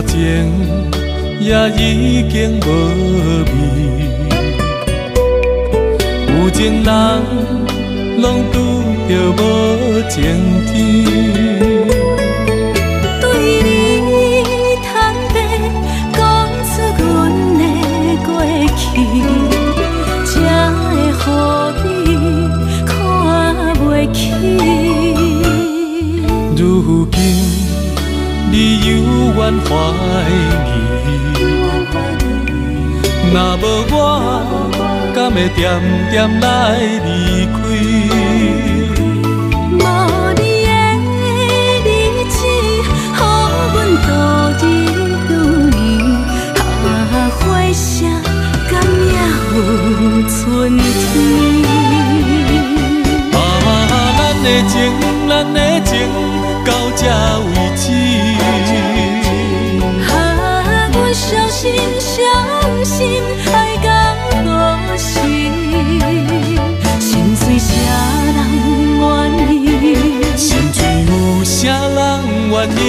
段情也已经无味，有情人拢拄着无情天。对你坦白讲出阮的过去，才会予你看袂起。如今你犹原怀疑，若无我，敢会点点来离开？无你的日子，予阮度日如年，花谢甘也有春天。咱的情，咱的情到这为止。阮相信，相信爱到何时？心碎啥人愿意？心碎有啥人愿意？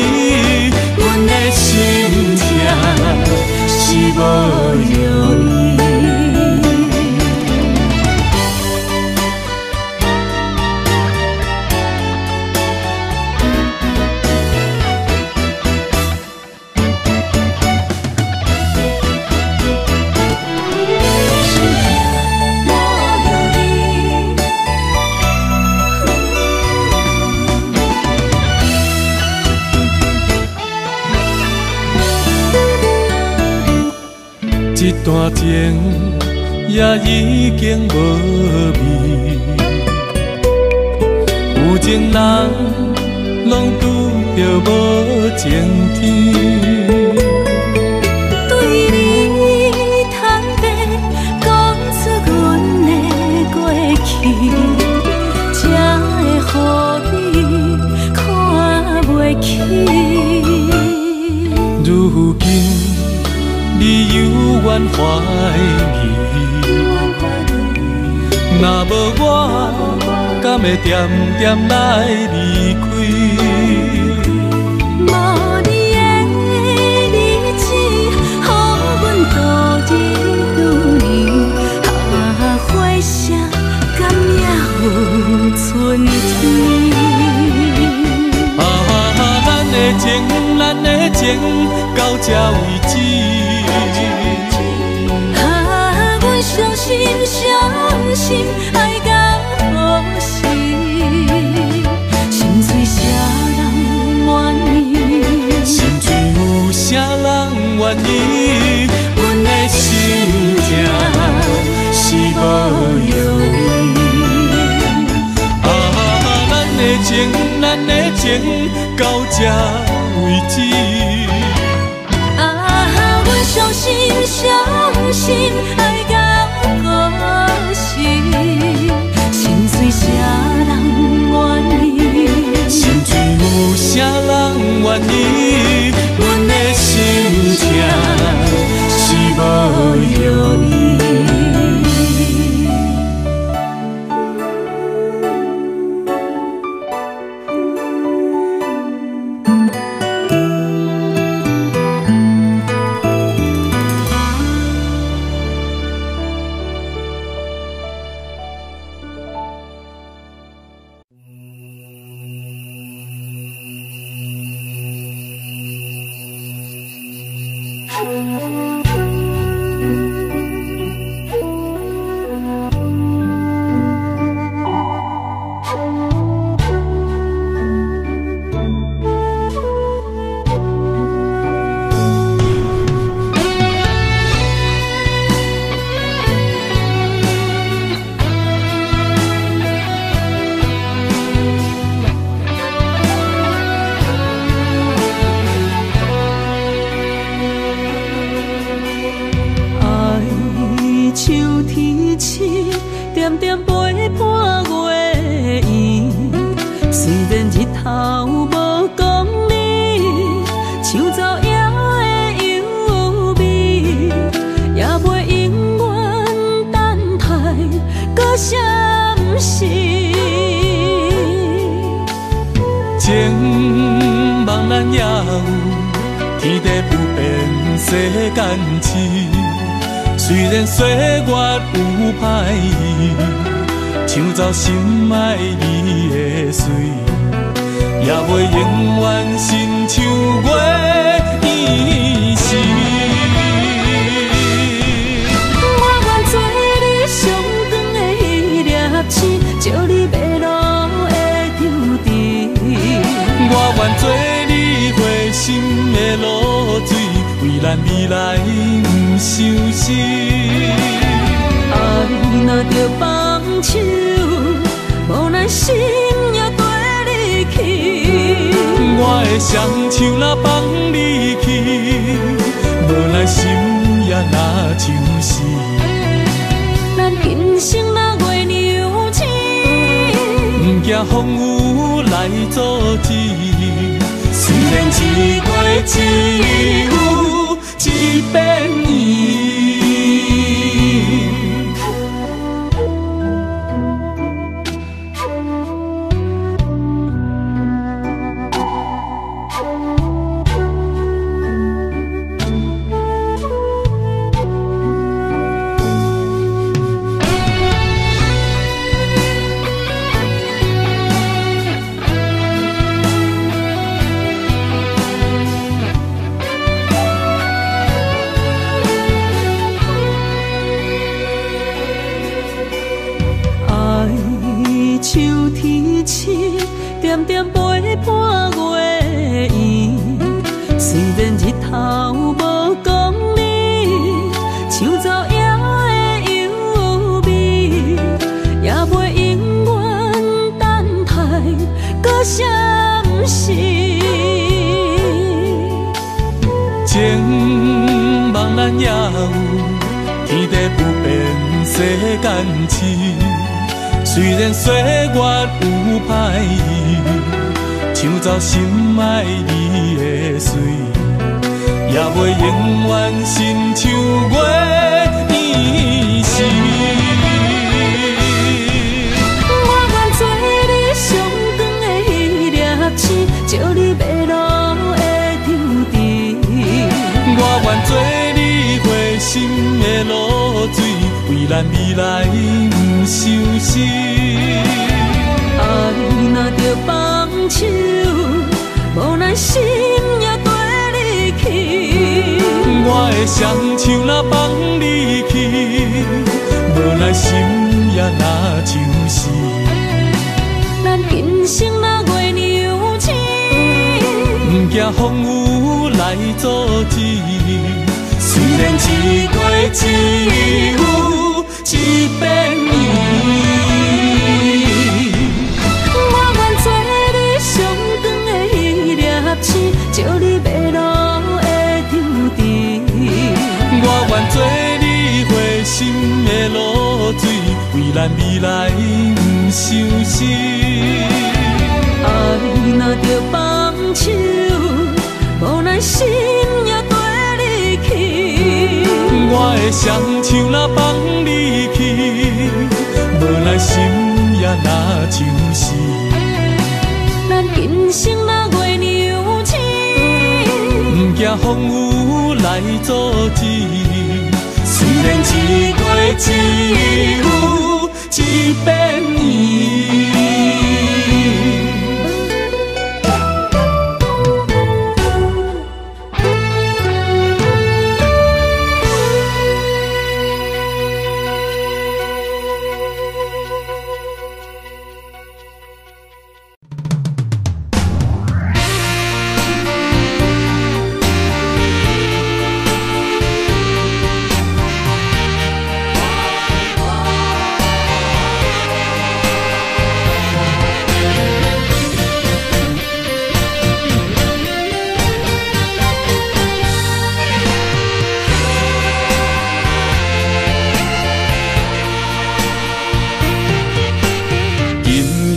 阮的心痛是无容易。一段情也已经无味，有情人拢拄着无情天。对你坦白讲出阮的过去，才会予你看袂起。如今你犹原怀疑，若无我，敢会点点来离开？无你的日子，予阮度日如年，花谢甘也有春天。咱的情，咱的情到这为止。阮相信，相信爱到何时？心碎啥人愿意？心碎有啥人愿意？阮的心痛是无容易。咱的情，咱的情到这为止。阮相信，相信爱到何时？心碎啥人愿意？心碎有啥人愿意？阮的心痛是无容易。天地不变，世间痴。虽然岁月有歹意，抢走心爱你的水，也袂永远亲像月依时。我愿做你上长的迄粒星，照你迷路的抽屉。我愿做你回心的露水，为咱未来不伤心。爱若着放手，无咱心也跟你去。我的双手若放你去，无咱心也若像死。咱今生若月娘星，不惊风雨来阻止。虽然一月只有一遍圆。点点陪伴月圆，虽然日头无讲你，抢走夜的优美，也袂永远等待搁闪失。情望咱也有，天地不变，世间痴。虽然岁月有歹意，抢走心爱你的水，也袂永远亲像月依时。我愿做你上长的迄粒星，照你迷路的抽屉。我愿做你回心的露水，为咱未来不伤心。爱若着放手，无咱心也跟你去。我的双手若放你去，无咱心也若像死。咱今生若月娘星，不惊风雨来阻止。虽然一月只有一遍圆。照你迷路的抽屉，我愿做你回心的露水，为咱未来不伤心。爱若着放手，无咱心也跟你去。我的双手若放你去，无咱心也若像死。咱今生若月娘星，不惊风雨来阻止。虽然一月只有一遍圆。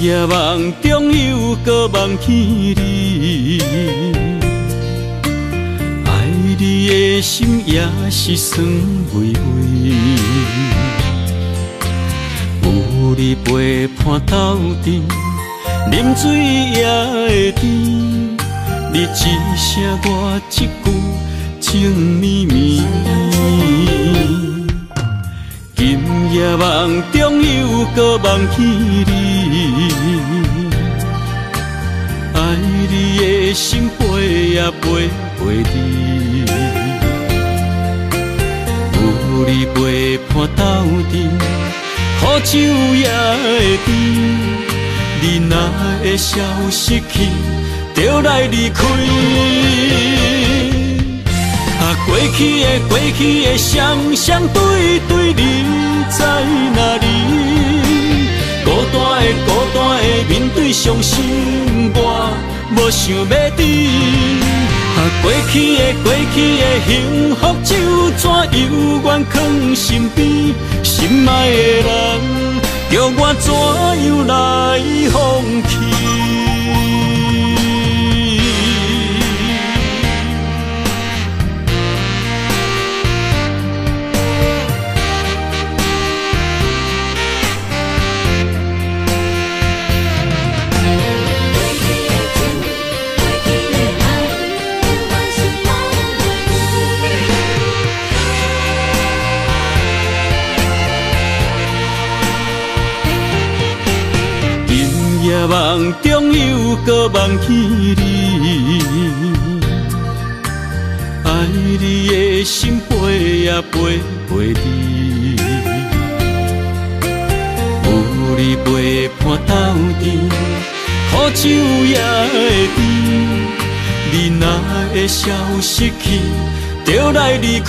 夜梦中又搁梦起你，爱你的心也是酸微微。有你陪伴斗阵，啉水也会甜，你一声我一句情绵绵。今夜梦中又搁梦起你，爱你的心飞啊飞飞你，有你陪伴斗阵，苦酒也会甜。你若会消失去，就来离开。过去的双双对对，你在哪里？孤单的面对伤心，我无想要知。过去的幸福就怎犹原藏身边？心爱的人，叫我怎样来放弃？梦中又搁梦起你，爱你的心飞啊飞飞你，有你陪伴斗阵，苦酒也会甜。你若会消失去，就来离开。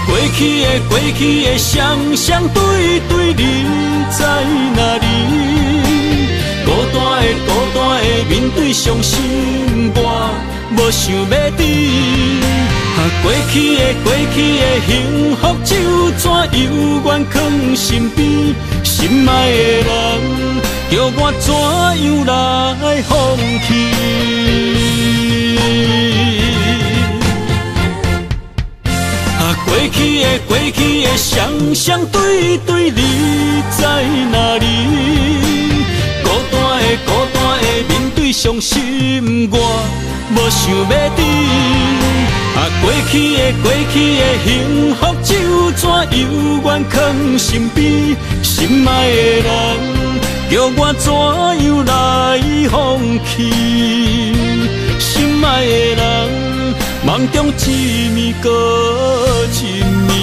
过去的双双对对，你在哪里？孤单的面对伤心，我无想要知。过去的幸福就怎犹原藏身边？心爱的人，叫我怎样来放弃？过去的双双对对，你在哪里？孤单的面对伤心，我无想要知。过去的幸福就怎犹原藏身边？心爱的人，叫我怎样来放弃？心爱的人，梦中一暝搁一暝。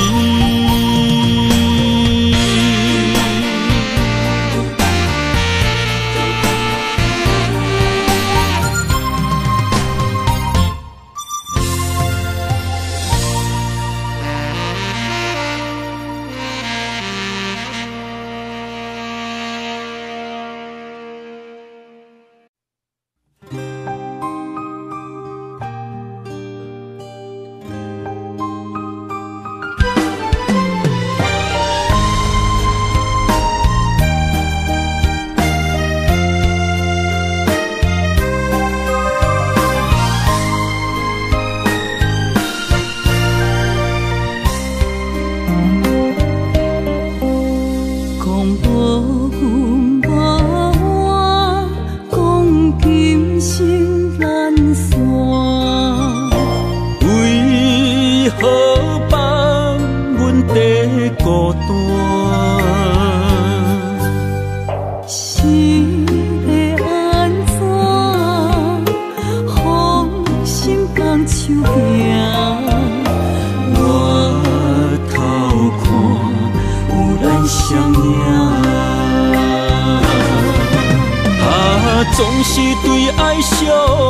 总是对爱惜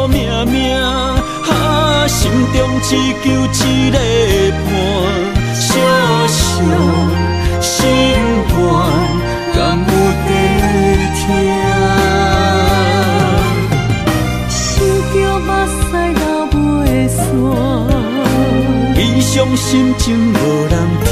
命命，心中只求一个伴，小小心愿敢有地听？想着目屎流袂煞，悲伤心情无人听。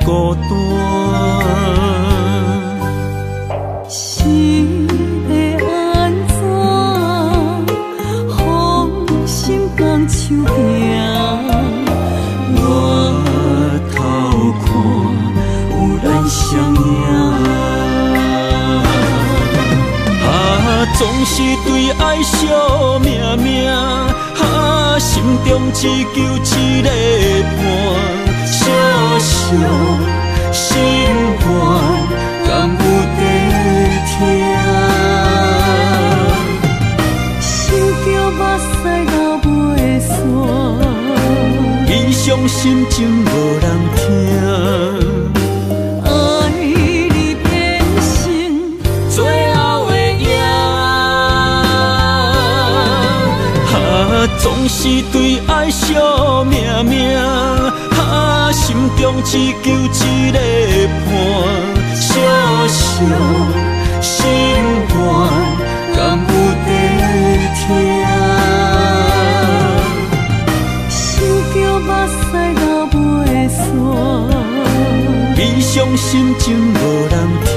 孤单。心会安怎？风心放手行，我头看有咱相影。总是对爱惜命命，心中只求一个伴，小小心愿，敢有在听？想着目屎流袂煞，悲伤心情无人听。总是对爱惜命命，心中只求一个伴，小小心愿，敢有在听？想着目屎流袂煞，悲伤心情无人听。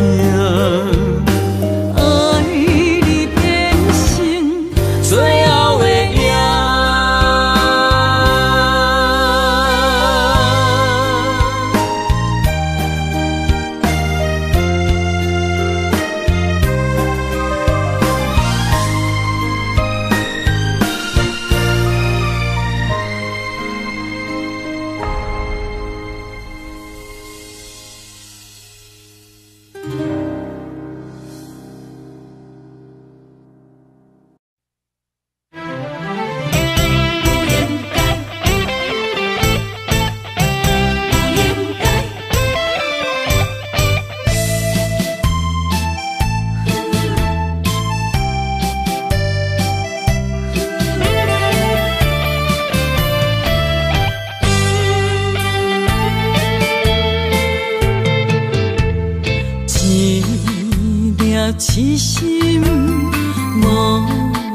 痴心无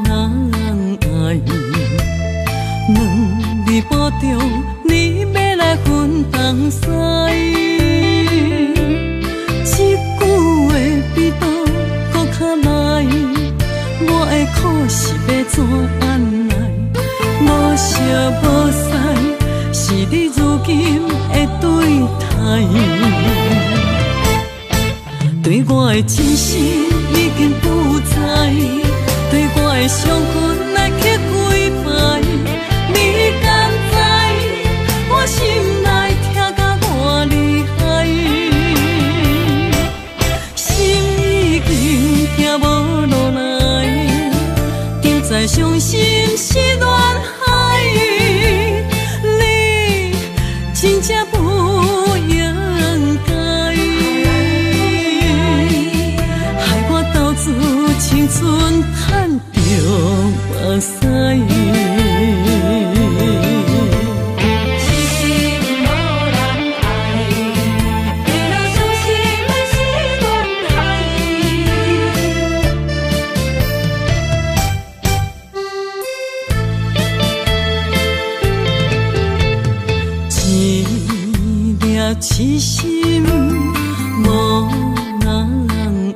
人爱，两字保重，你要来分东西。一句话比刀搁较来，我的苦是要怎安来？无惜无使，是你如今的对待。对我的真心已经不知，对我的伤痕来去几摆，你敢知我心内痛甲偌厉害？心已经行无落来，就再伤心是恋海，你真正不应该。青春叹着目屎，痴心无人爱，为了伤心的是恋海。一粒痴心无人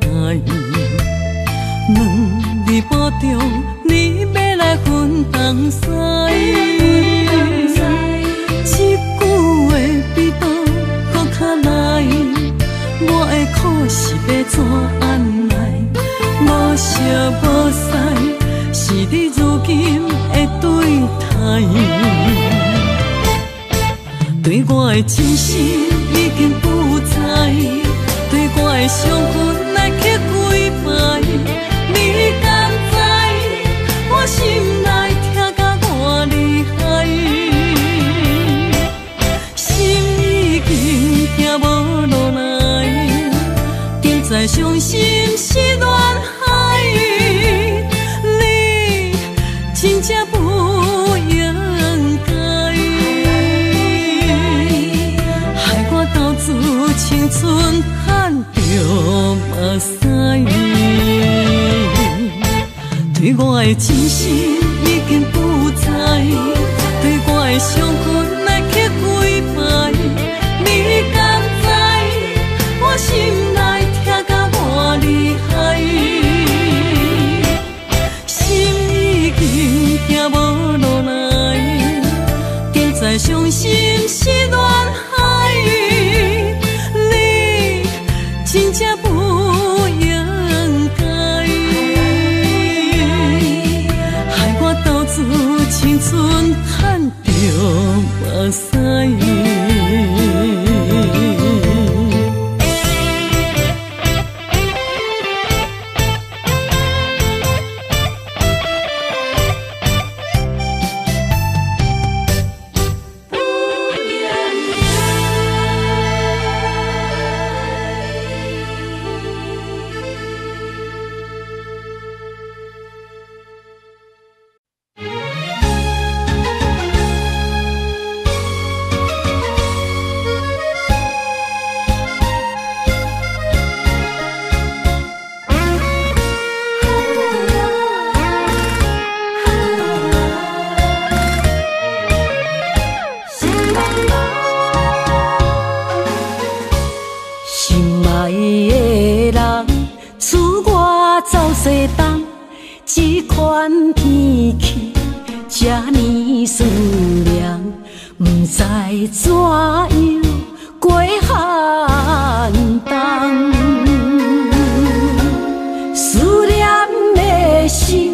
爱。两字保重，你要来分东西。一句话比刀搁较来，我的苦是要怎安来？无惜无使，是你如今的对待。对我的真心已经不知，对我的伤痕来去几摆。你敢知我心内痛甲偌厉害？心已经行无落来，就再伤心是恋海，你真正不应该，害我斗自青春叹着目屎。对我的真心已经不知，对我的伤痕来去几摆，你敢知西东，这款天气这呢思念，不知怎样过寒冬。思念的心，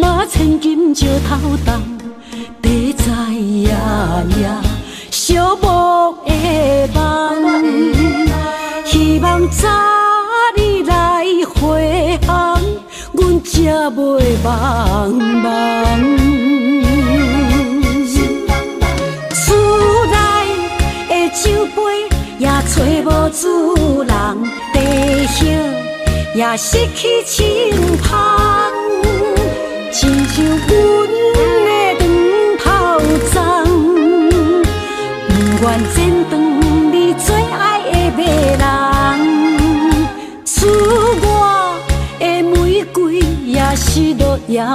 若千金石头重，地在夜夜寂寞的梦。希望早日来回航，阮才袂茫茫。厝内的酒杯也找无主人，地叶也失去清芳，亲像阮的长头鬃，不愿剪断你最爱的迷人。厝外的玫瑰也是落艳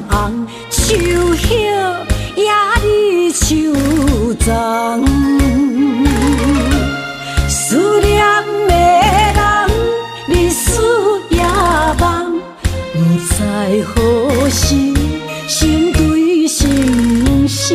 红，树叶也离树丛。思念的人，日思夜梦，不知何时成对成双。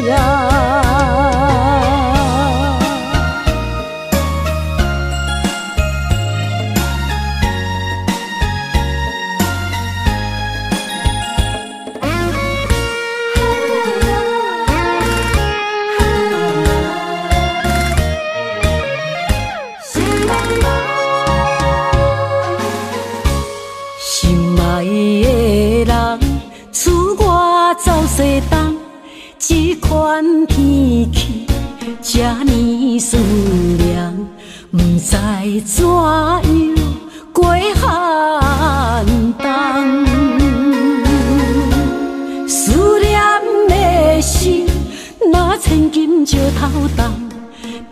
走西东，这款天气这呢思念，不知怎样过寒冬。思念的心，若千金石头重，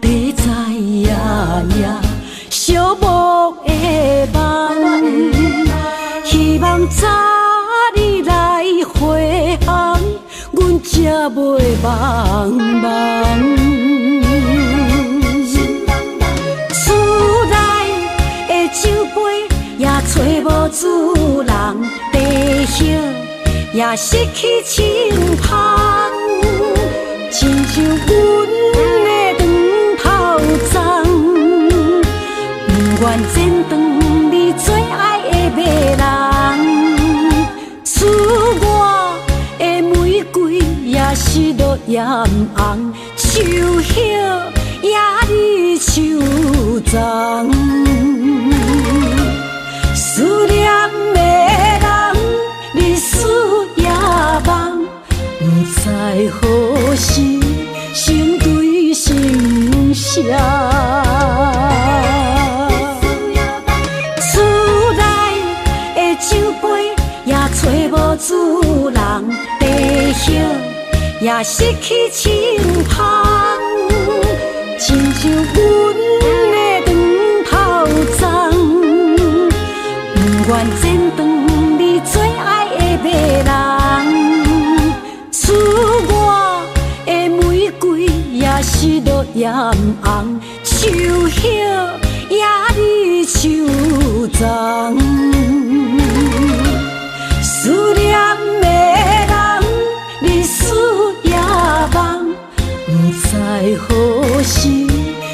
地在夜夜寂寞的梦。希望早日来回航，阮才袂茫茫。厝内的酒杯也找无主人，地叶也失去清芳，亲像阮的长头鬃，不愿剪断你最爱的迷人。厝外的玫瑰也是落艳红，树叶也离树丛。思念的人，日思夜梦，不知何时成对成双。找无主人，地叶也失去清芳，亲像阮的长头鬃，不愿剪断你最爱的迷人。厝外的玫瑰也是落艳红，树叶也离树丛。思念的人，日思夜梦，不知何时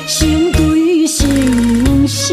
成对成双。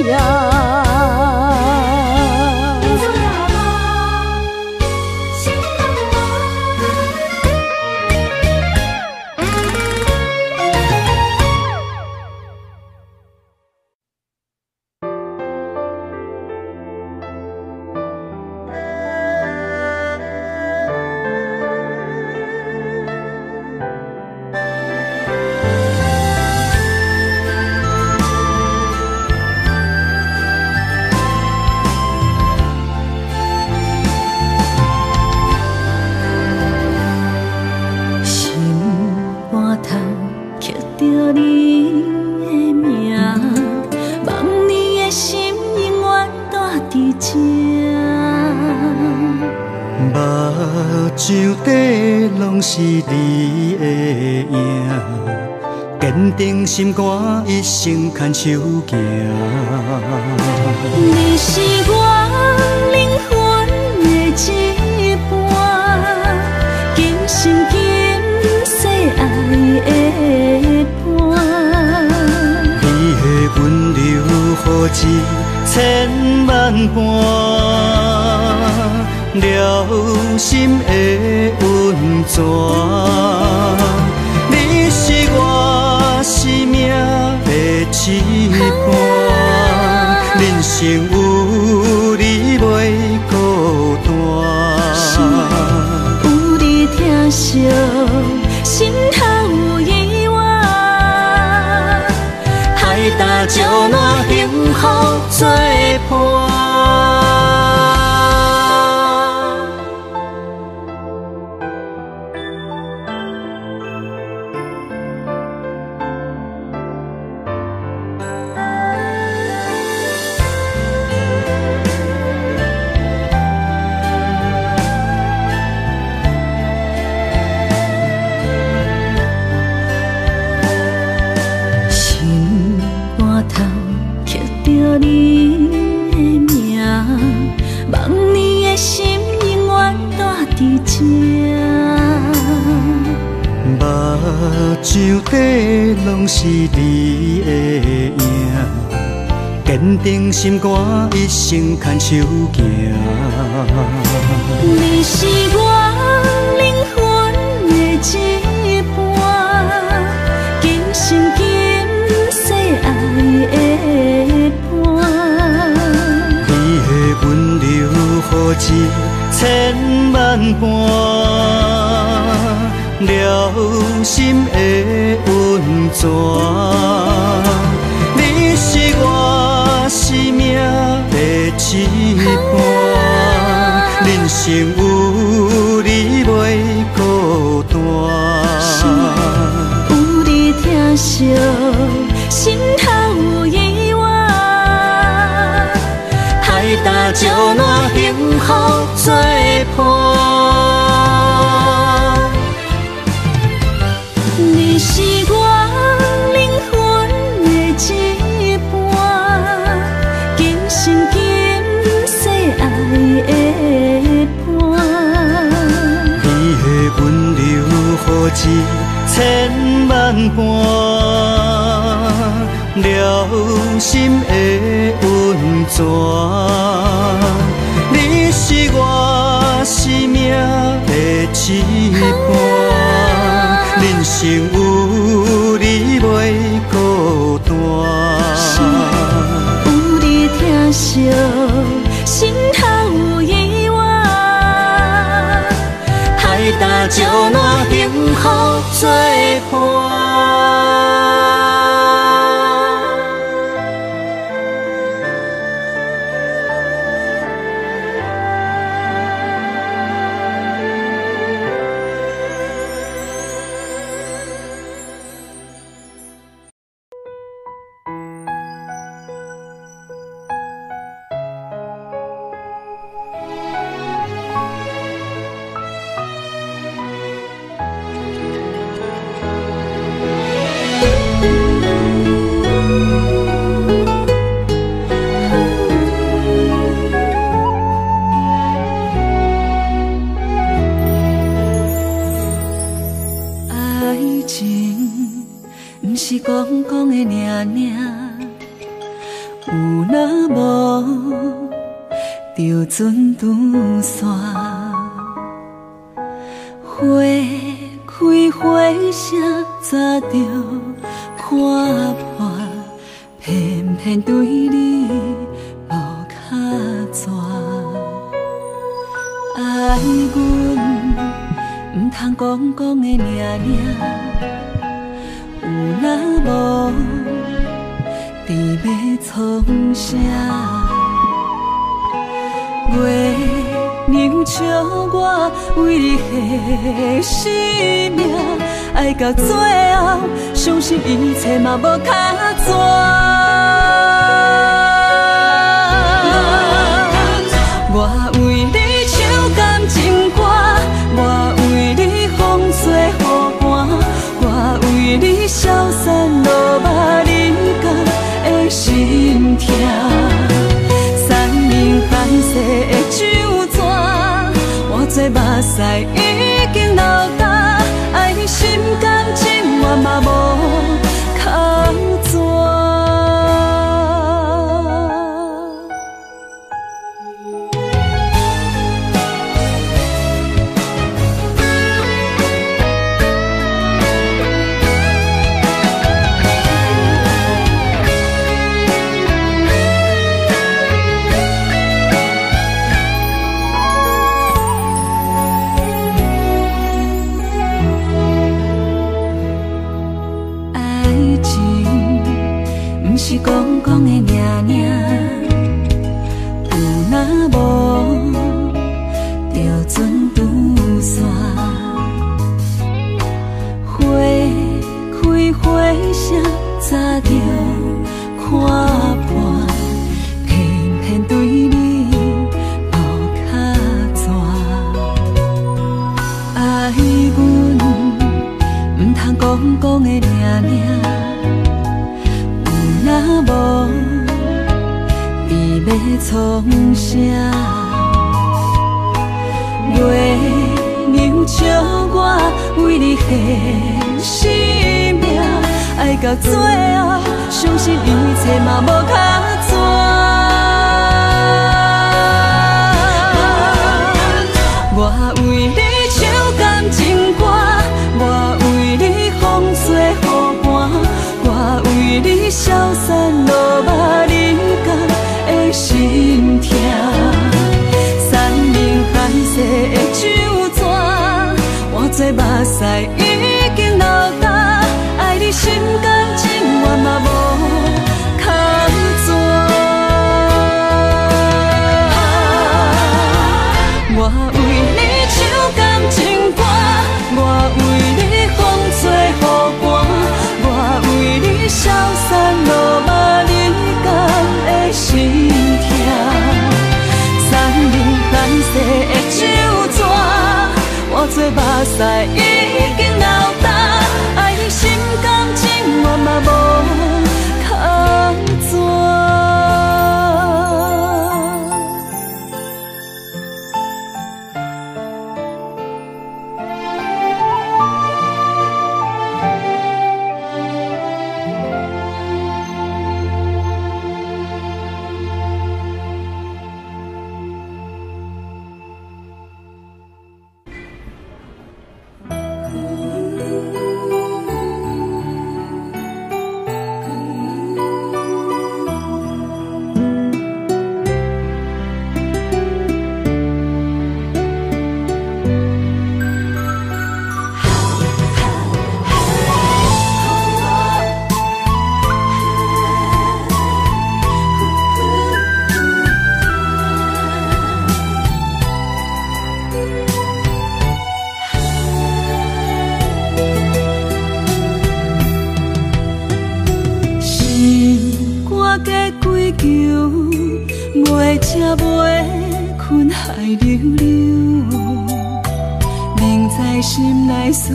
手底拢是你的影，坚定心肝，一生牵手行。你是我灵魂的一半，今生今世爱的伴。你的温柔，何止千万般，了心的温泉。你是我生命的一半，人生有你袂孤单。有你疼惜，心头有意外，海大石烂，幸福作伴。上底拢是你的影，坚定心肝，一生牵手行。你是我灵魂的一半，今生今世爱的伴。你的温柔，何止千万般。了心的温泉，你是我生命的一半，人生有你袂孤单。有你疼惜，心头有意外，海大石烂，幸福作伴。你是我灵魂的一半，今生今世爱的伴。你的温柔，何止千万般，了心的温泉。你是我生命的一半，人生有你袂孤单。有你疼惜，心头有意外，海大石烂，幸福作伴。讲讲的尔尔，有若无就准断线。花开花谢，早就看破，偏偏对你无卡纸。爱阮唔通讲讲的尔尔。有若无，伫要创啥？月娘笑我为你牺牲命，爱到最后，相信一切嘛无卡纸。我为你唱感情歌，我为你风吹雨寒，我为你消散落寞人间的心痛。三明繁世的酒泉，做目屎已经流干，爱你心甘情愿嘛无靠纸。是讲讲的尔尔，有若无就准拄线。花开花谢，早就看破，偏偏对你无卡纸。爱阮唔通讲讲的尔尔。若无，你要创啥？月娘笑我为你献生命，爱到最后，相信一切嘛无卡纸。我为你唱感情歌，我为你风吹雨寒。我为你消散落寞人间的心痛，山明海誓的酒泉，换做目屎已经流干，爱你心甘情愿嘛无靠纸。我为你唱感情歌，我为你风吹雨寒。为你消散落寞人间的心痛，山明海誓的酒泉，换做目屎已经流干，爱你心甘情愿嘛无靠纸。才袂困海流流，明知心内事，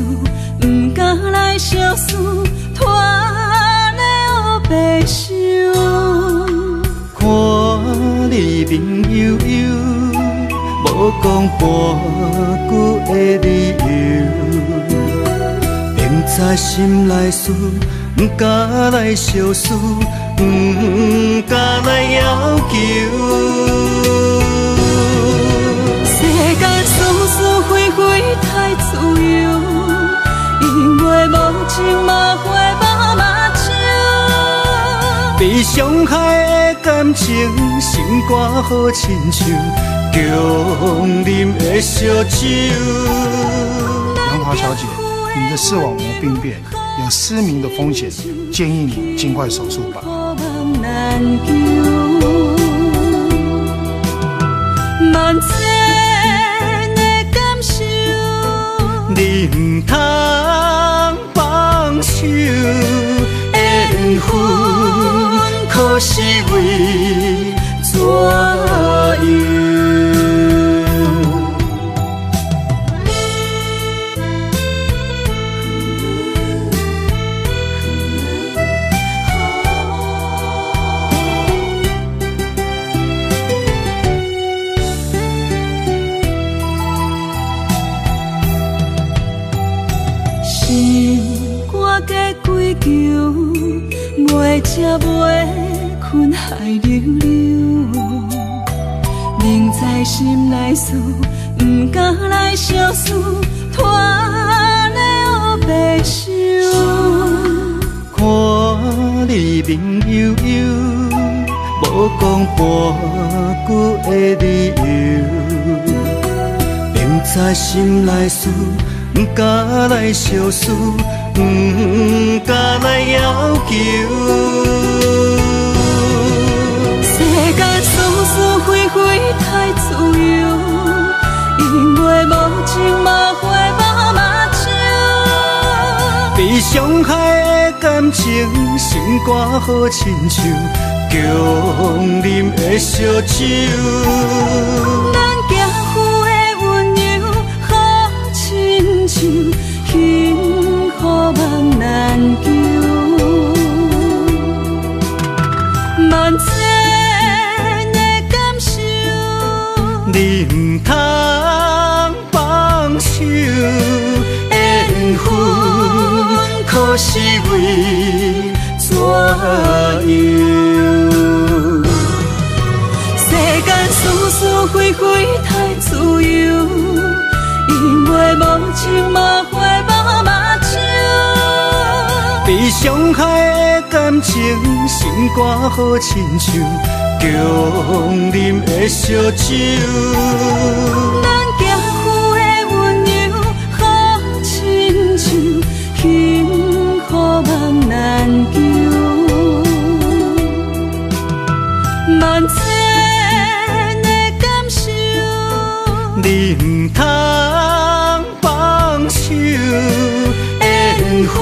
不敢来相思，拖了白首。看你面悠悠，无讲半句的理由，明知心内事，不敢来相思。不敢来要求，世间是是非非太自由，因为无情嘛会无目睭。被伤害的感情，心肝好亲像强啉的烧酒。杨华小姐，你的视网膜病变，有失明的风险，建议你尽快手术吧。难求，万千的感受，你唔通放手，缘分可是为怎样？才袂困海流流，明知心内事，不敢来相思，拖累黑白首。看你面悠悠，无讲半句的理由，明知心内事，不敢来相思，不敢来要求。世间事事非非太自由，因为无情嘛会把目睭。被伤害的感情，心肝好亲像强啉的烧酒。咱行夫的温柔好亲像幸福梦难求，万千的感受，你唔通放手，缘分可是为怎样？世间事事非非太自由，因为无情嘛会把目睭。被伤害的感情，心肝好亲像强啉的烧酒。咱行夫的温柔好亲像幸福梦难求，万千的感受，你唔通放手，缘分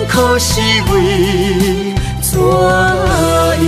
可是为怎样？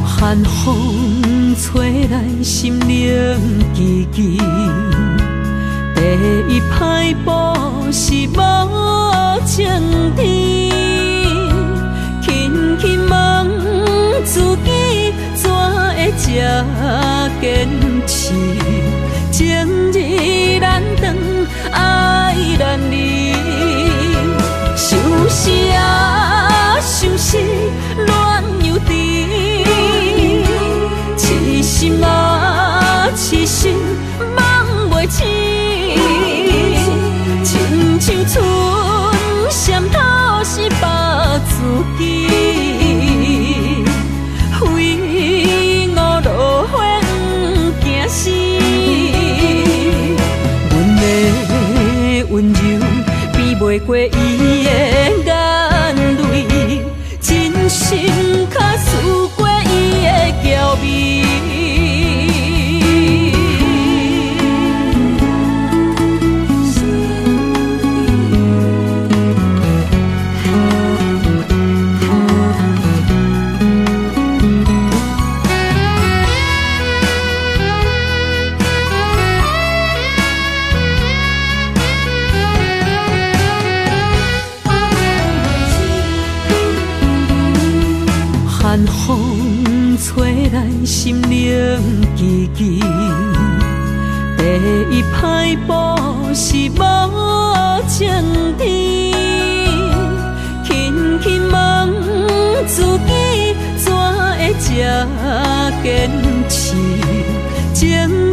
寒风吹来心灵吱吱，第一摆步是无情天，轻轻问自己怎会这坚持，情义难断，爱难离，想死啊想死，恋又甜。痴心啊，痴心梦袂醒，亲像春闪透是白自己，非我落花不惊死。阮的温柔比袂过伊的眼泪，真心较输过伊的娇媚。寒风吹来心灵吱吱，第一摆步是无情天，轻轻问自己怎会这坚持，情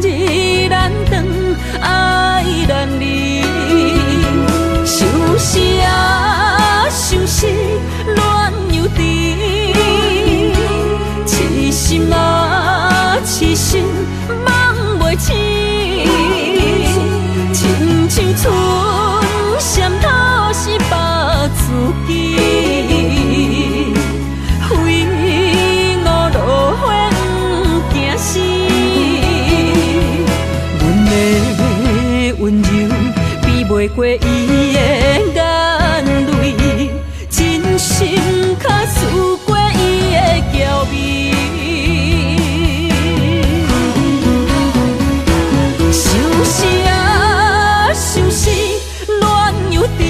义难断，爱难离，想死啊想死，恋又甜。痴心啊，痴心梦袂醒，亲像春闪透是白自己，非过伊的眼泪，真心较思过伊的娇美。想是啊，想是恋又甜，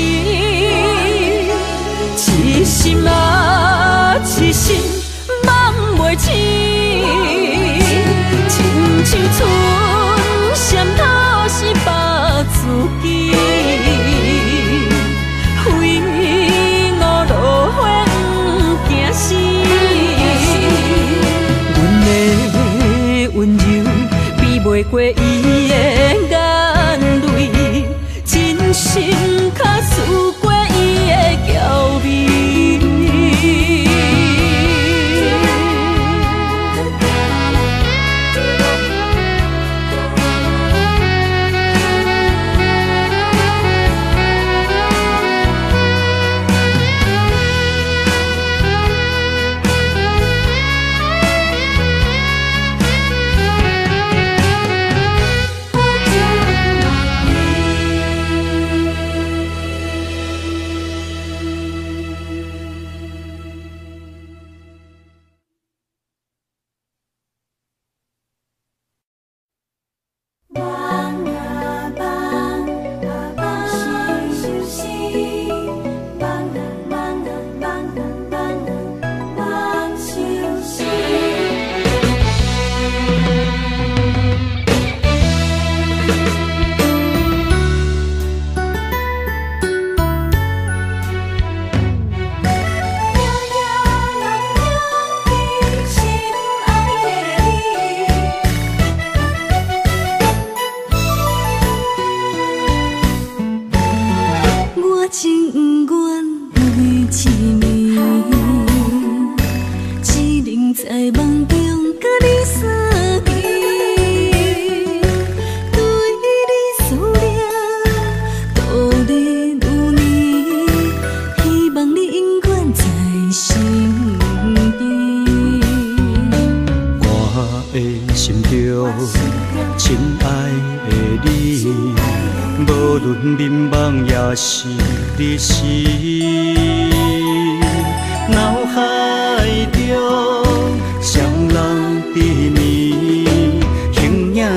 痴心啊，痴心梦袂醒，亲像春闪透是白自己，非我落花不惊死。阮的温柔比袂过伊的眼泪，真心较思过伊的娇美。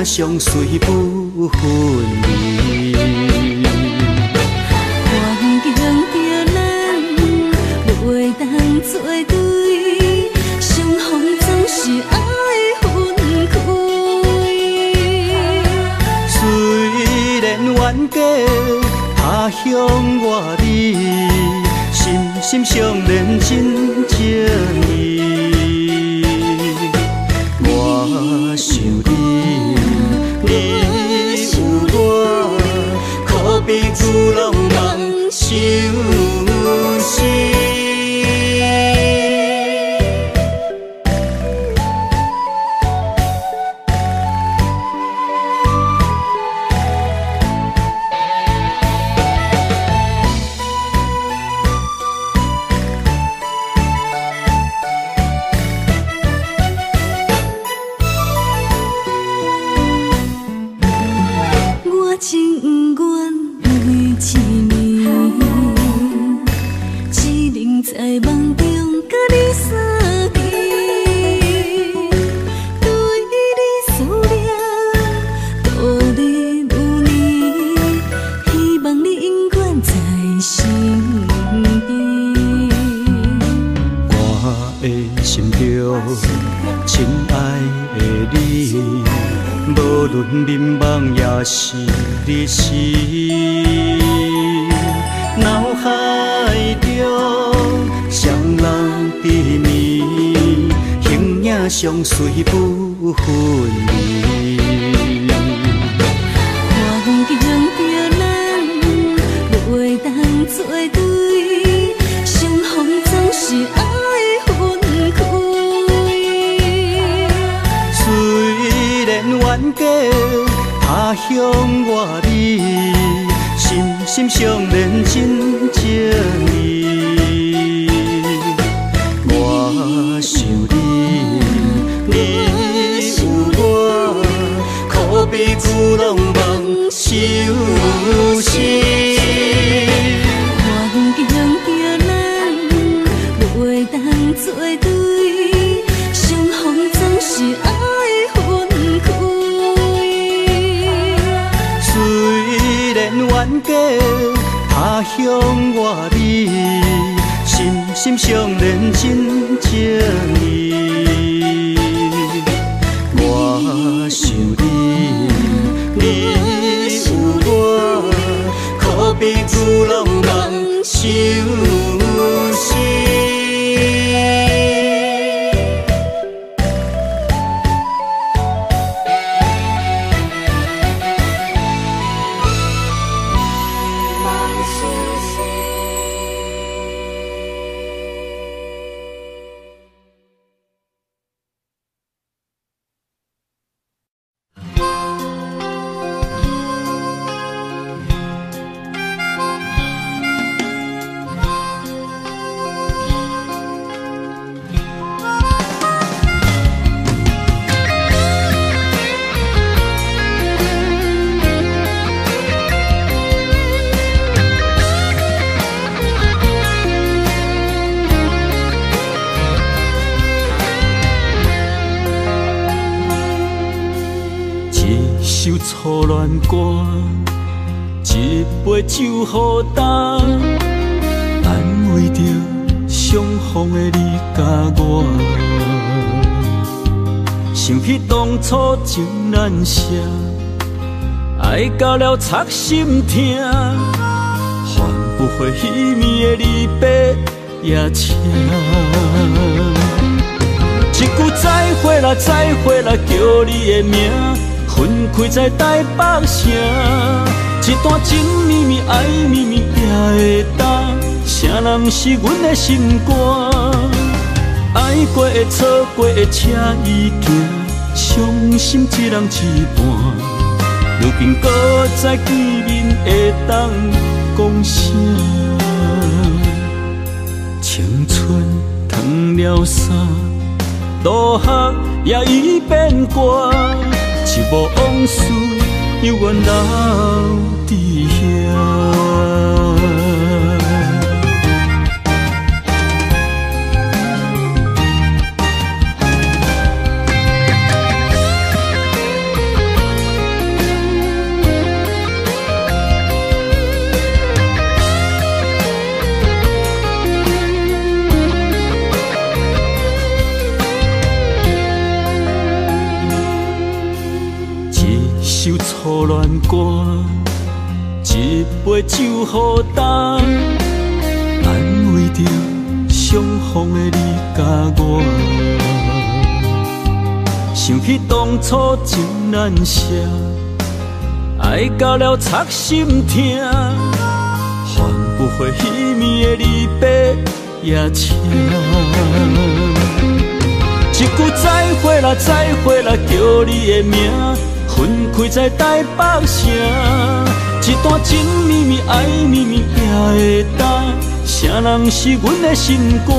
相随不分离，环境着咱袂当作对，相逢总是爱分开。虽然冤家他乡外里，心心相连真情义。我想你。你有我，可比旧浪漫相思。亲爱的你，无论眠梦也是日时，脑海中双人缠绵，形影相随不分离。环境着咱袂当作对，相逢总是爱。冤家他乡外里，心心相连真情义。我想你，你有我，可比旧浪漫相思。向我你，心心相连真情意。我想你，你有我，可比有浪漫相思。初恋歌，一杯酒予干，安慰着相逢的你甲我。想起当初情难舍，爱到了插心痛，换不回彼暝的离别夜车。一句再会啦，再会啦，叫你的名。分开在台北城，一段情绵绵爱绵绵也会当，啥人是阮的心肝？爱过的错过的车已行，伤心一人一半。如今搁再见面会当讲啥？青春褪了衫，落雨也已变歌。一幕往事，犹原留伫遐。首初恋歌，一杯酒予干，安慰着相逢的你甲我。想起当初情难舍，爱到了插心痛，换不回彼暝的离别夜车。一句再会啦，再会啦，叫你的名。分开在台北城，一段情绵绵爱绵绵也会当，啥人是阮的心肝？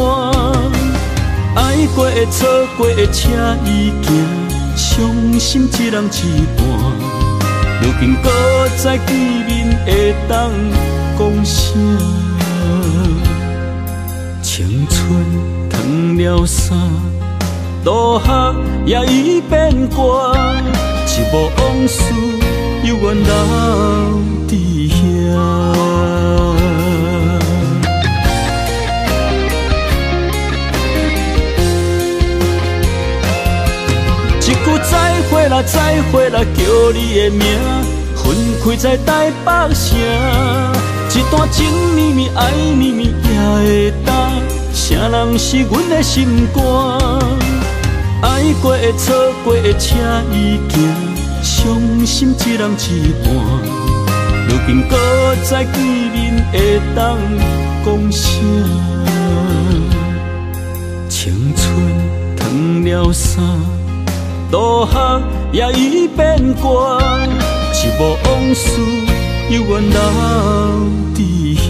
爱过的错过的车已行，伤心一人一半。如今搁再见面会当讲啥？青春褪了衫，落雨也已变歌。一幕往事，犹原留伫遐。一句再会啦，再会啦，叫你的名。分开在台北城，一段情绵绵爱绵绵也会当，啥人是阮的心肝？爱过的错过的车已行，伤心一人一半。如今搁再见面会当讲啥？青春褪了衫，落雨也已变歌。一幕往事犹原留伫遐。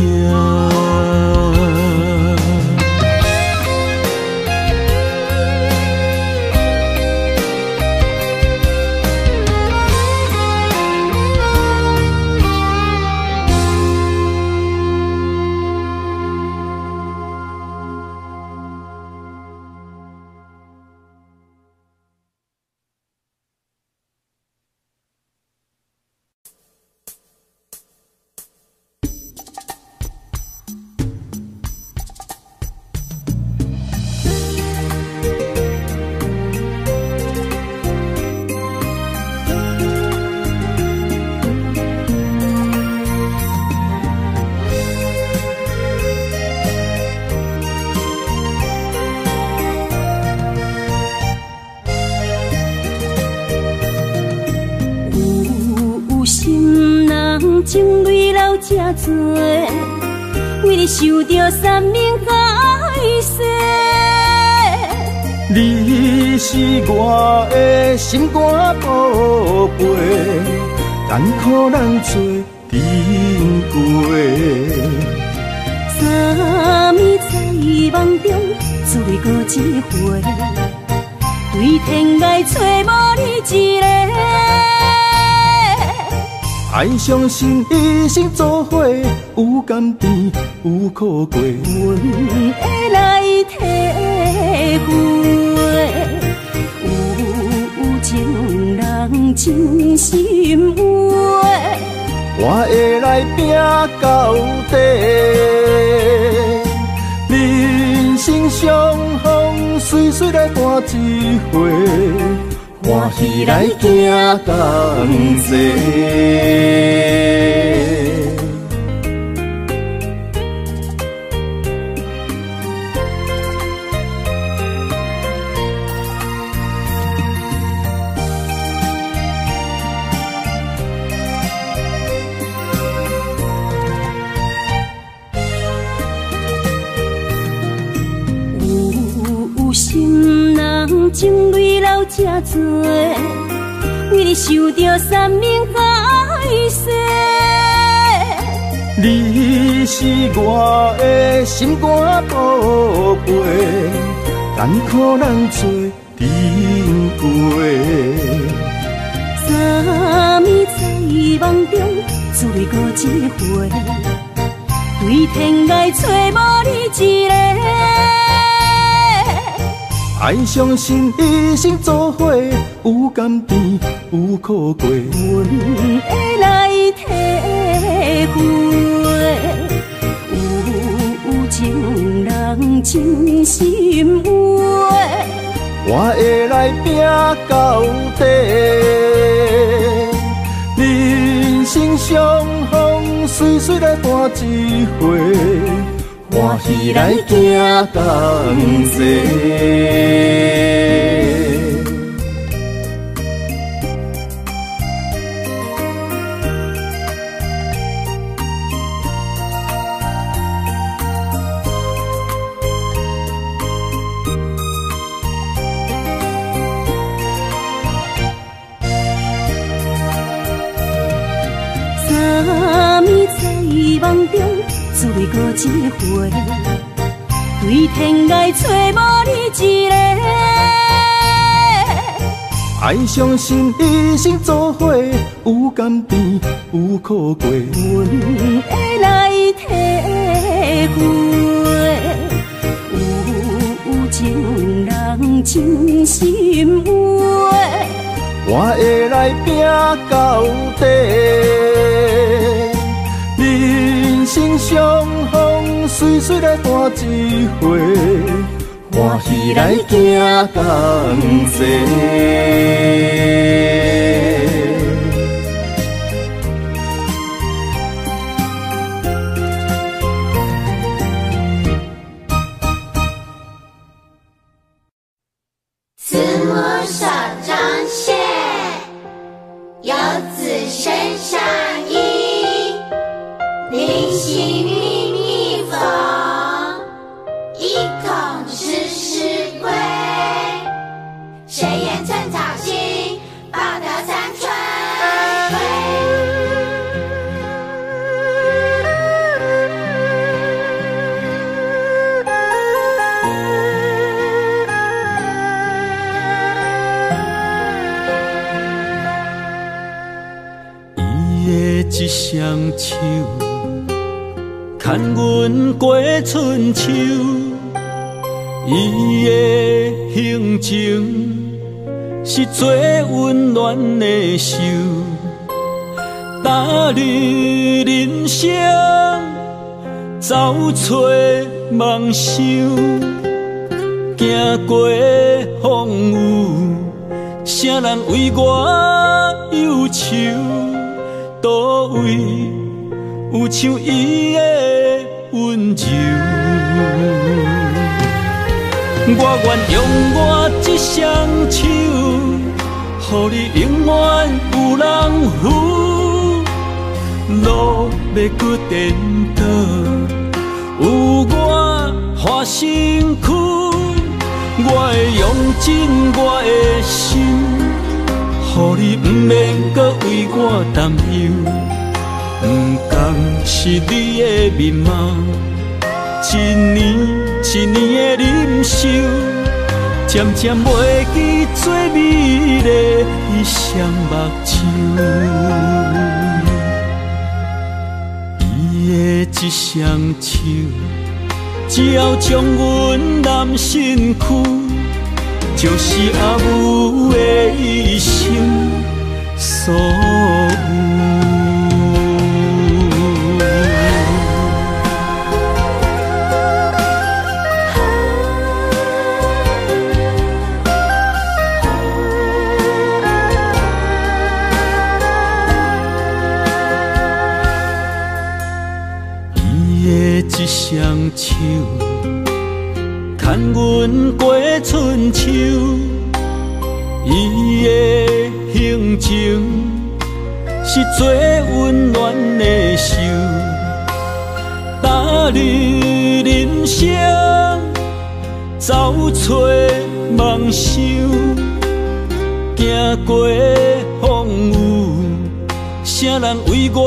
情泪流这多，为你受着三命海誓。你是我的心肝宝贝，艰苦人做阵过。三暝在梦中，只为过一回，对天涯找无你一个。爱相信一生做伙，有甘甜有苦过，阮会来体会，有情人真心话，我会来拼到底。人生相逢，随随来弹一回。欢喜来行同齐。有心人情泪流这多，为你受着三命海誓。你是我的心肝宝贝，艰苦人做阵过。三暝在梦中，只为过一回，对天涯找无你一个。爱相信一生做伙，有甘甜有苦过。阮会来体会，有情人真心话，我会来拼到底。人生相逢，随随来弹一回。欢喜来行同齐。三暝在梦中，只为过一回，对天涯找无你一个。爱相信一生做伙，有甘甜有苦过。阮会来体会，有情人真心话，我会来拼到底。人生相逢，随随来弹一回。欢喜来行同齐。慈母手中线，游子身上衣。临行密密缝，一孔迟迟归。谁言寸草心，报得三春伊的一双手，牵阮过春秋。伊的行程是最温暖的手，踏入人生，走找梦想，行过风雨，啥人为我忧愁？倒位有像伊的温柔？我愿用我一双手，予你永远有人扶。路要搁颠倒，有我花身躯，我会用尽我的心，予你不免搁为我担忧。不甘是你的面貌，一年一年的忍受，渐渐袂记最美丽伊双目睭。伊的一双手，只要将阮揽身躯，就是阿母的一生所有。一双手，牵阮过春秋，伊的行程是最温暖的手，踏入人生，走出梦想，行过风雨，啥人为我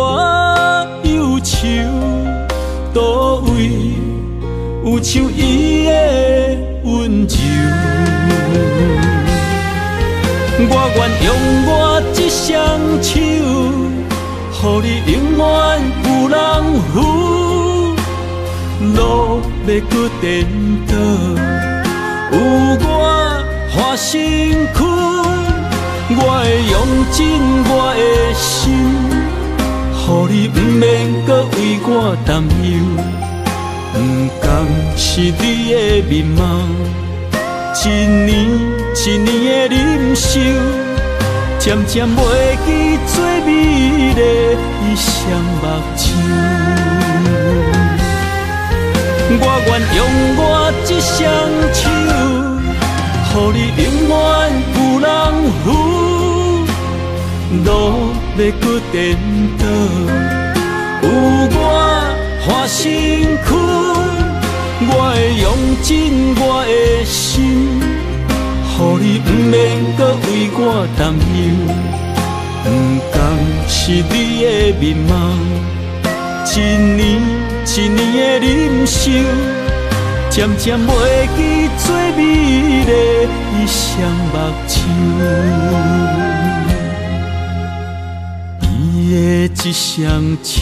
忧愁？倒位有像伊的温柔，我愿用我一双手，予你永远有人扶。路要搁颠倒，有我花身躯，我会用尽我的心。予你不免搁为我担忧，不甘是你的面貌，一年一年的忍受，渐渐袂记最美丽伊双目睭。我愿用我一双手，予你永远有人扶。路要搁颠倒，有我花身躯，我会用尽我的心，予你不免搁为我担忧。不甘是你的面貌，一年一年的忍受，渐渐袂记最美丽伊双目睭。伊的一双手，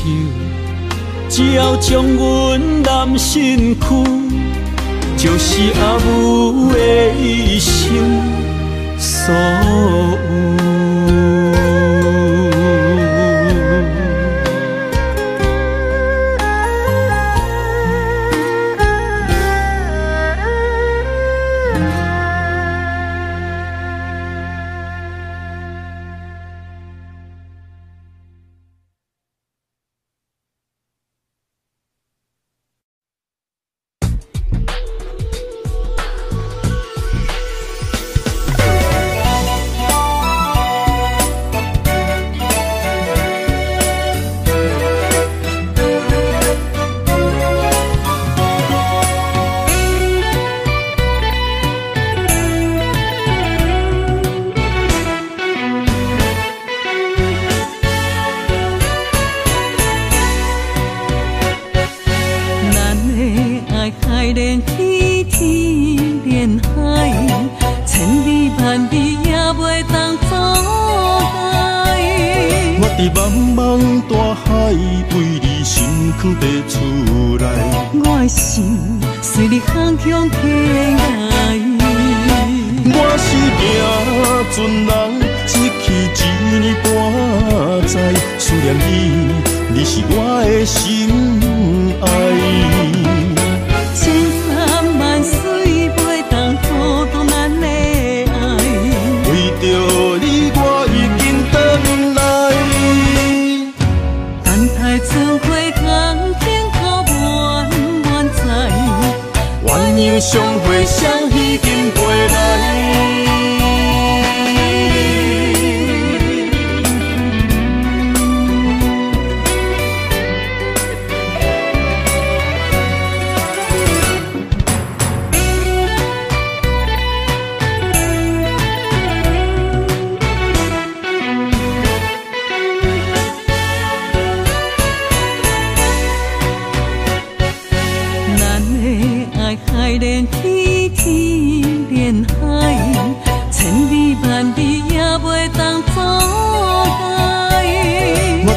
只要将阮揽身躯，就是阿母的一生所有。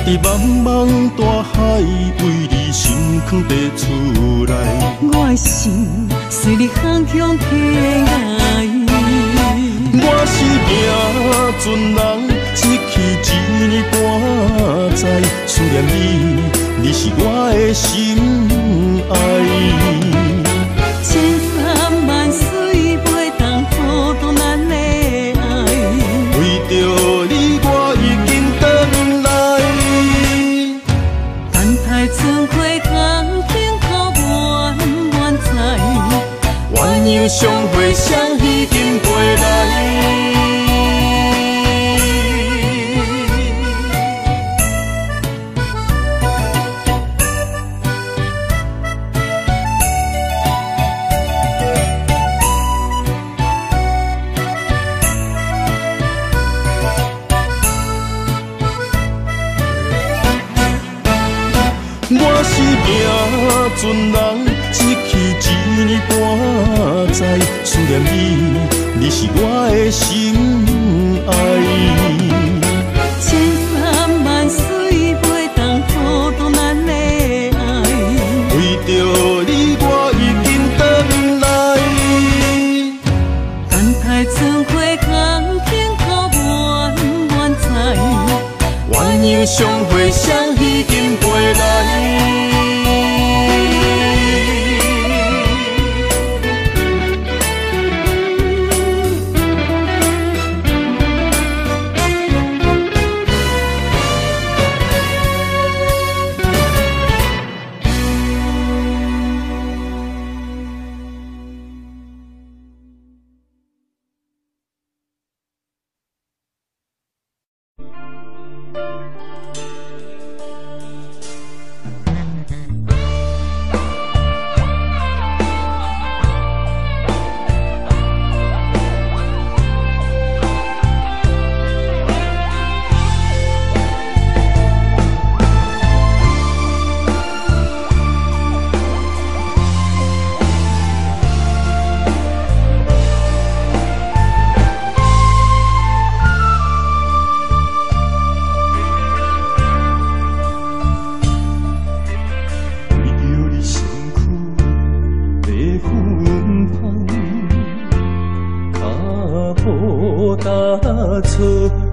伫茫茫大海，为你心肝爬出来。我的心随你方向天涯。我是命船人，一去一年半载，思念你，你是我的心爱。千山万水袂当波动咱的爱，为着你，我已经回来。等待春花香，幸福满满载。鸳鸯相会，双已经回来。我是命船人，一去一年半载，思念你，你是我的心爱。千山万水袂当波动咱的爱，为着你，我已经回来。等待春花香，幸福满满载。鸳鸯相会，双已经回来。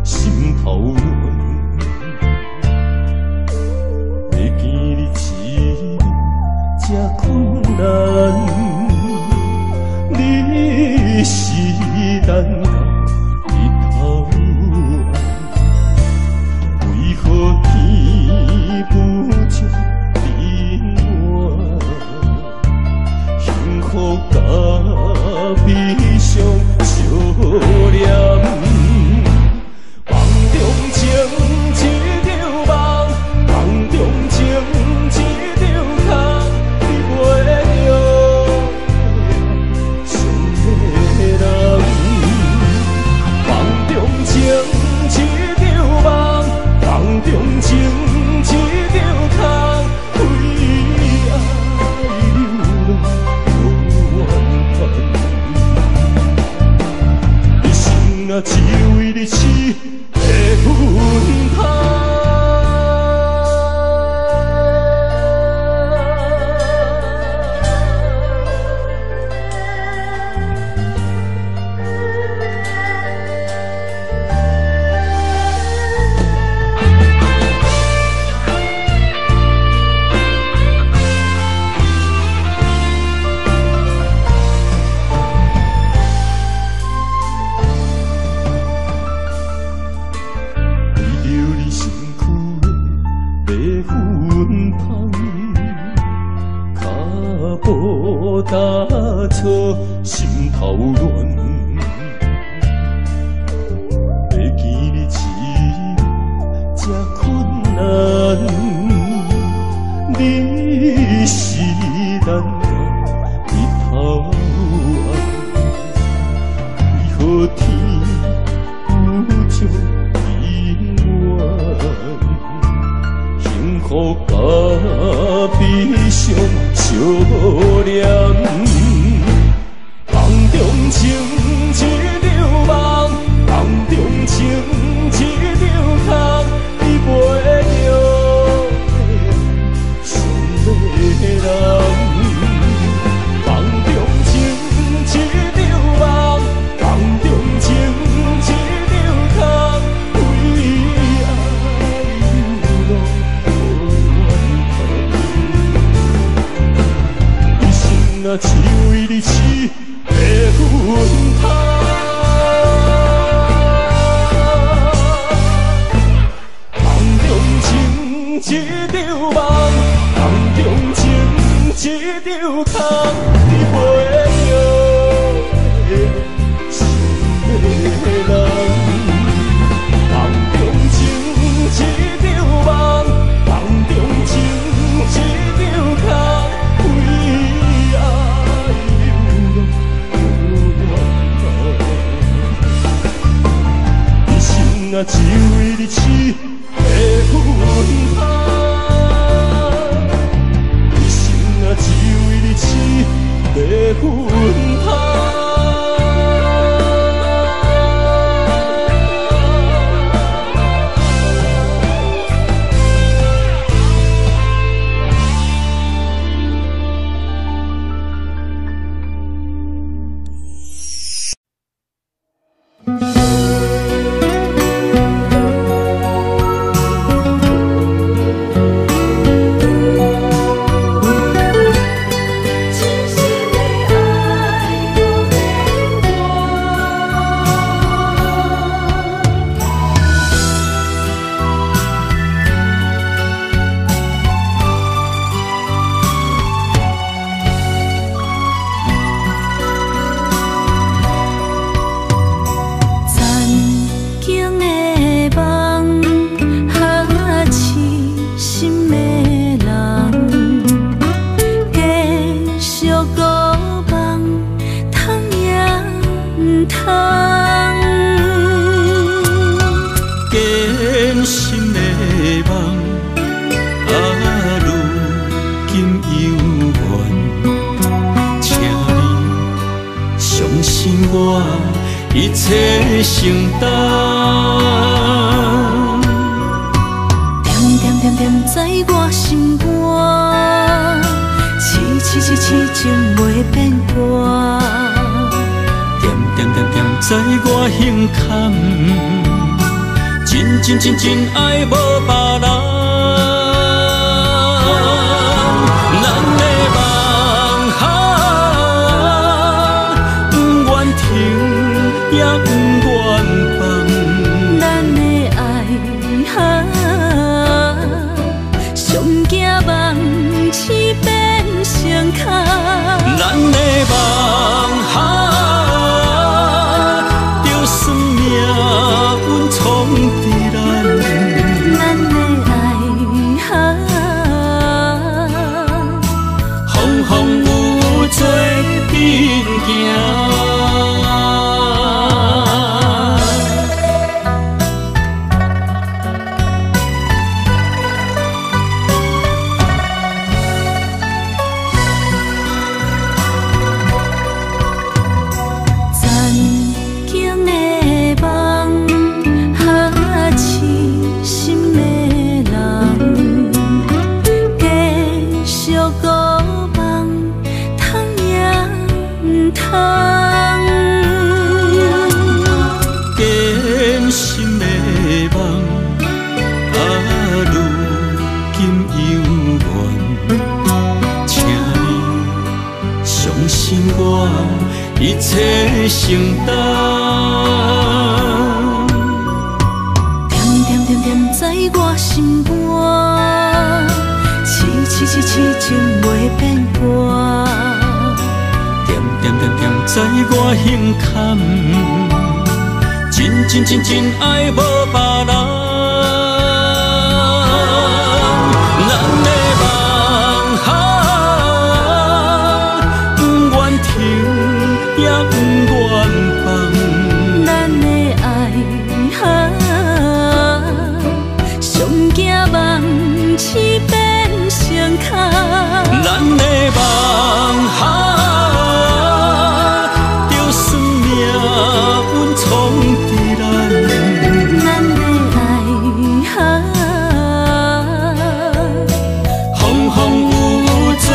心头乱，要见你一这困难，你是咱家日头暗，为何天不将你我幸福甲悲伤相连？只为你痴的魂魄。打错心头乱，要见你一这困难，你是咱家日头暗，为何天不将你怨？幸福甲悲伤相连，梦中情一场梦，梦中情一场空，你袂着。啊，只为你痴的阮他，一生啊，只为你痴的阮他。一切承担，点点点点在我心肝，痴情袂变卦。点点点点在我胸坎，真爱无别人。咱的梦想，不愿停，也不愿放。咱的爱上惊梦痴变成空。咱的梦想，就算命运闯伫咱，咱的爱风风雨做阵行。一切承担，点点点点在我心肝，痴情袂变卦。点点点点在我胸坎，真爱无别人。咱的梦想，不愿停，也不愿放。咱的爱上惊梦痴变成空。咱的梦想，就算命运闯伫咱，咱的爱风风雨雨做阵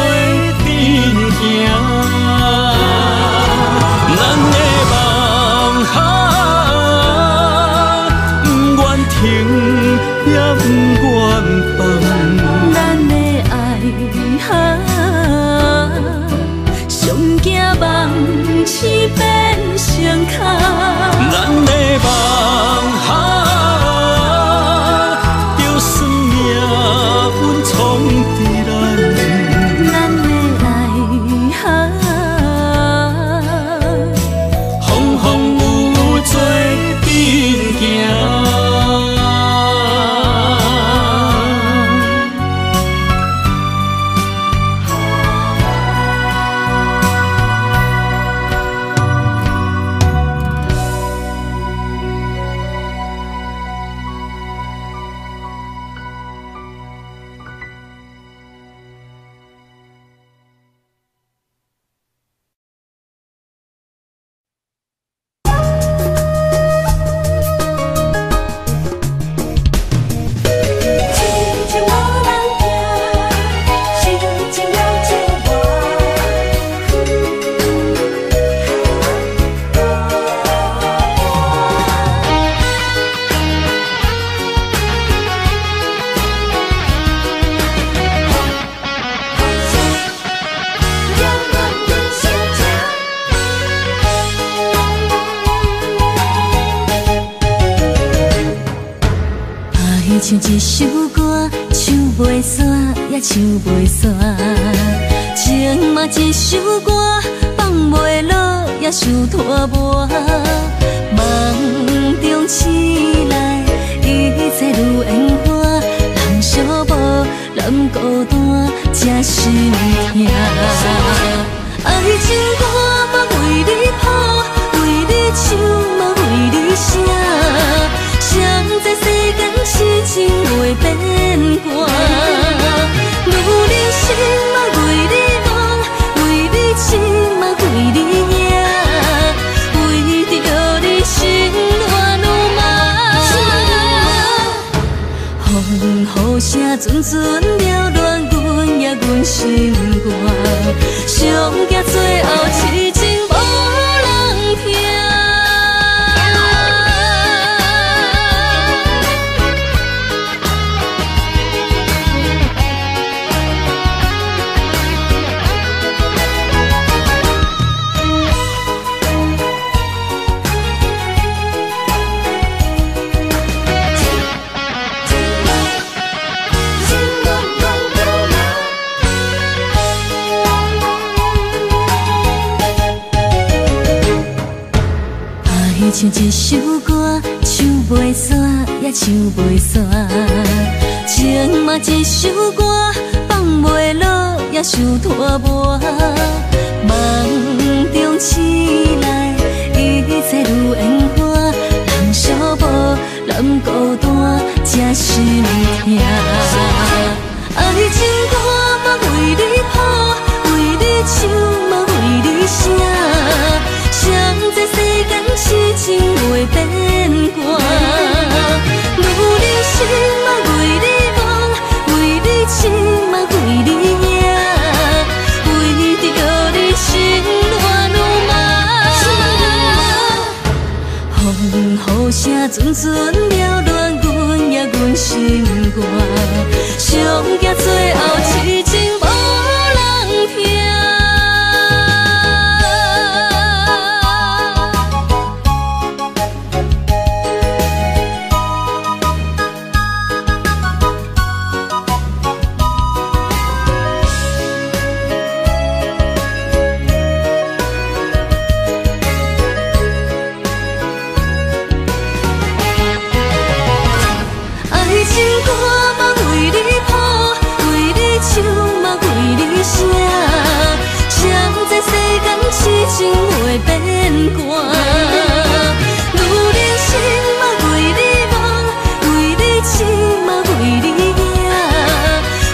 行。咱的梦想，不愿停，也不愿放。咱的爱上惊梦痴变成空。咱的梦想，就算命运闯伫咱，咱的爱风风雨雨做阵行。像一首歌，唱袂煞也唱袂煞。情嘛一首歌，放袂落也想拖磨。梦中醒来，一切如烟花。人寂寞，人孤单，才心痛。爱情歌嘛为你谱，为你唱嘛为你写。谁知世间痴情袂变卦，女人心嘛为你梦，为你痴嘛为你赢，为着你心乱如麻。风雨声阵阵缭乱，阮也阮心肝，上惊最后痴情无人听。像一首歌，唱袂煞也唱袂煞。情嘛一首歌，放袂落也想拖磨。梦中醒来，一切如烟花。人寂寞，人孤单，才心痛。爱情歌嘛为你谱，为你唱嘛为你写。谁知世间痴情袂变卦，女人心嘛为你梦，为你痴嘛为你赢，为着你心乱如麻。风雨声阵阵缭乱，阮也阮心肝，上惊最后痴情无人听。痴情袂变卦，女人心嘛为你梦，为你痴嘛为你赢，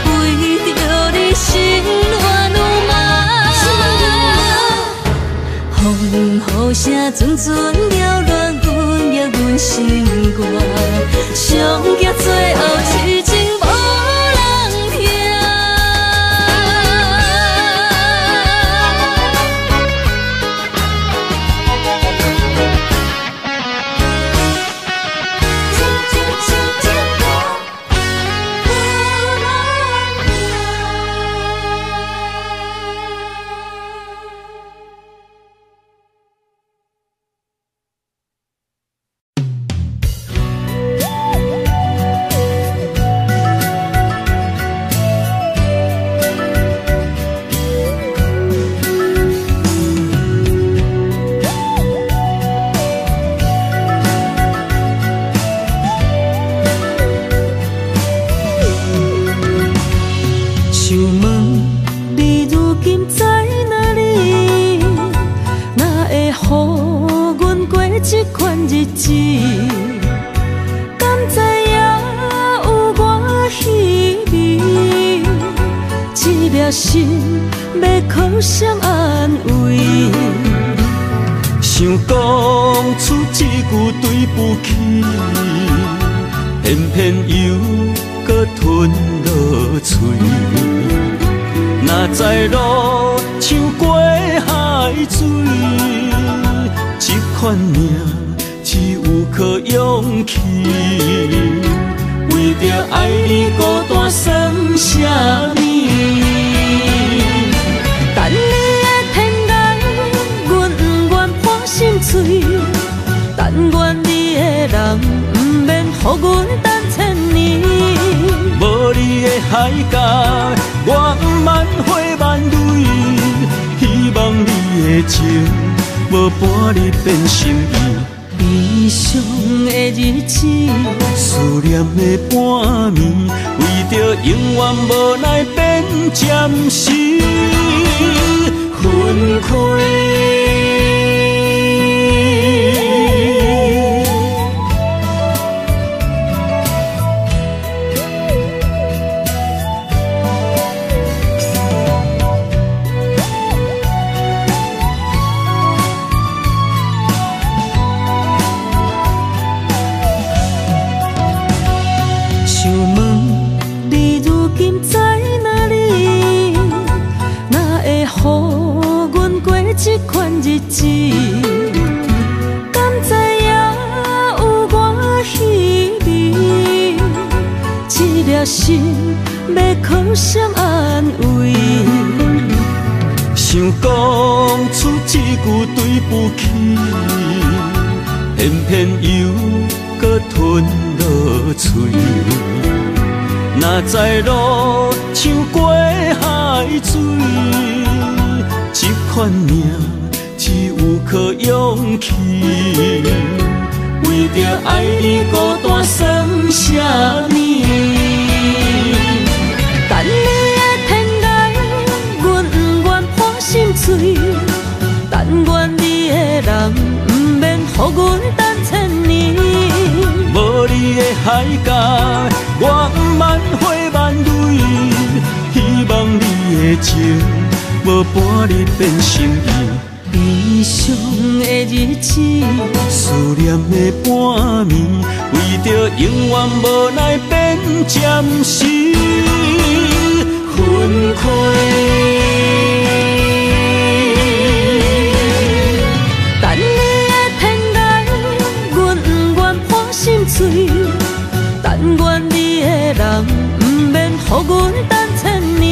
为着你心乱如麻。风雨声阵阵缭乱，阮也阮心肝，上惊最后痴情无人听。心要靠谁安慰？想讲出一句对不起，偏偏又搁吞落嘴。若知路像过海水，这款命只有靠勇气。为着爱你孤单算什么？等你的天涯，阮不愿破心碎。但愿你的人，不免予阮等千年。角，我万花万蕊，希望你的情无半日变心意。悲伤的日子，思念的半暝，为着永远无奈变暂时分开。想问你如今在哪里？哪会予阮过这款日子？敢知影有我稀微？这粒心要靠谁安慰？想讲出一句对不起，偏偏又搁吞落嘴。若知路像过海水，这款命只有靠勇气。为着爱你孤单算什么？等你的天涯，阮不愿破心碎。但愿你的人，不免予阮等千年。无你的海角，我万花万蕊，希望你的情无半日变心意。悲伤的日子，思念的半暝，为着永远无奈变暂时分开。等你的天涯，阮不愿破心碎。但愿你的人，不免予阮等千年。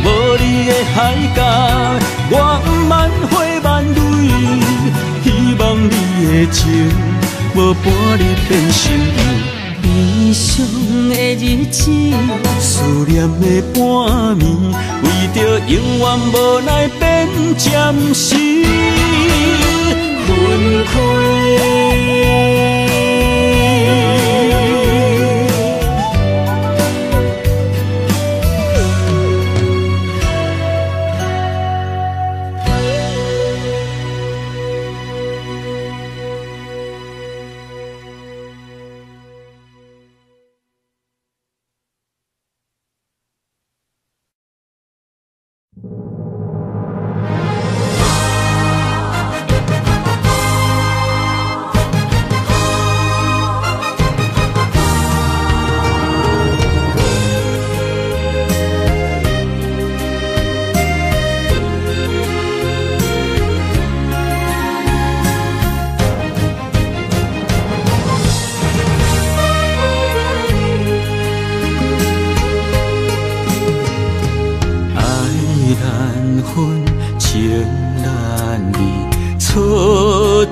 无你的海角，我万花万蕊，希望你的情无半日变心意。悲伤的日子，思念的半暝，为着永远无奈变暂时分开。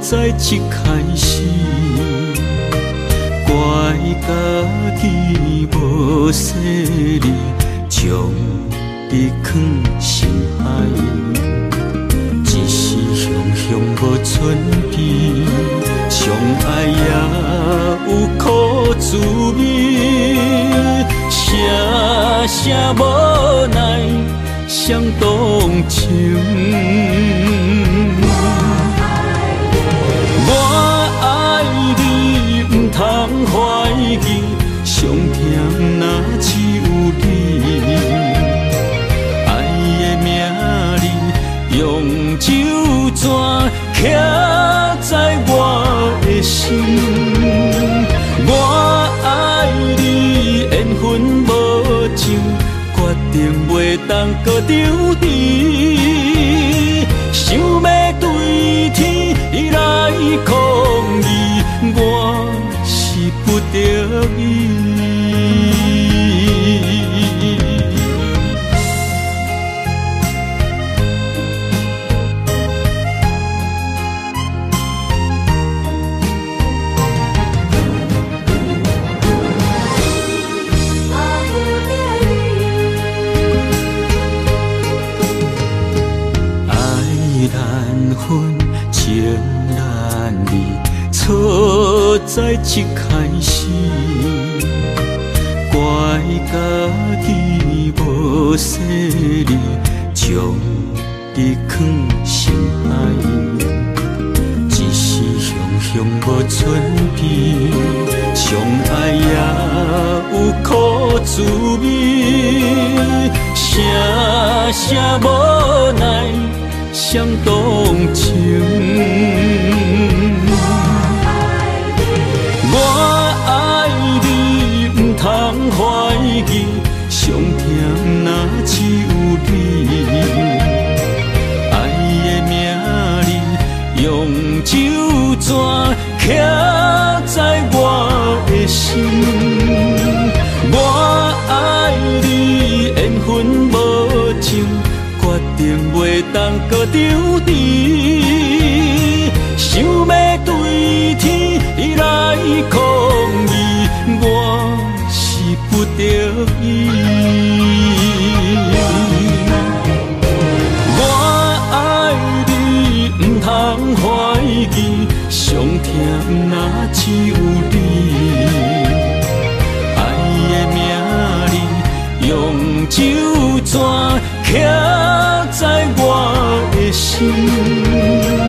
在一开始，怪家己无细腻，将你放心海，一时雄雄无存悲，相爱也有苦滋味，声声无奈伤动情。通怀疑，上甜若只有你。爱的名字用酒泉刻在我的心。我爱你，缘分无尽，决定袂当搁丢弃。想要对天来抗议，我不得已。在一开始，怪家己无细腻，将你藏心海。一时雄无寸边，相爱也有苦滋味，声声无奈伤动情。我爱你，不通怀疑，上甜若只有你。爱的名字用酒泉刻在我的心。我爱你，缘分无情，决定袂当搁丢你。想要对天来抗议，我是不得已。我爱你，不通怀疑，上甜若只有你。爱的名字用酒泉刻在我的心。